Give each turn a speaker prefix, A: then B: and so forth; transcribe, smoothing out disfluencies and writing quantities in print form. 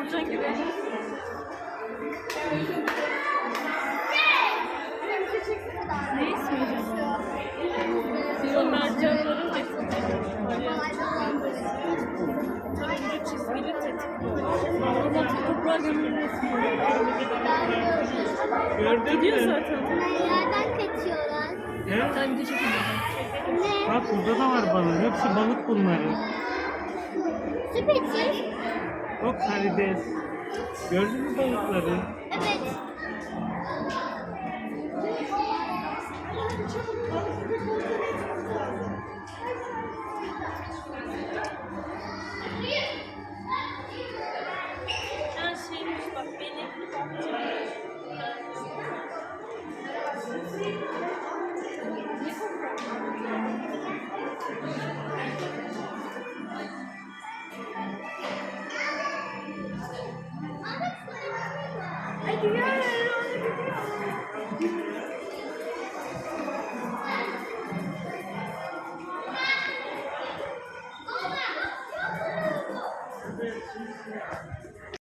A: Olacak gibi. Ne isteyeceğim? Mercanların turuncu çizgili tetik. Ama toprağa gömülmesi.
B: Gördün
A: Gidiyor
B: mü?
A: zaten.
C: Nereden kaçıyorlar?
B: Ne?
A: Sen de çekin.
C: Ne?
B: Bak burada da var balık. Hepsi balık bunların.
C: Su peki?
B: Bak karides. Gördün mü balıkları?
C: Evet.
A: Her şeymiş bak beni.
C: Hadi gel.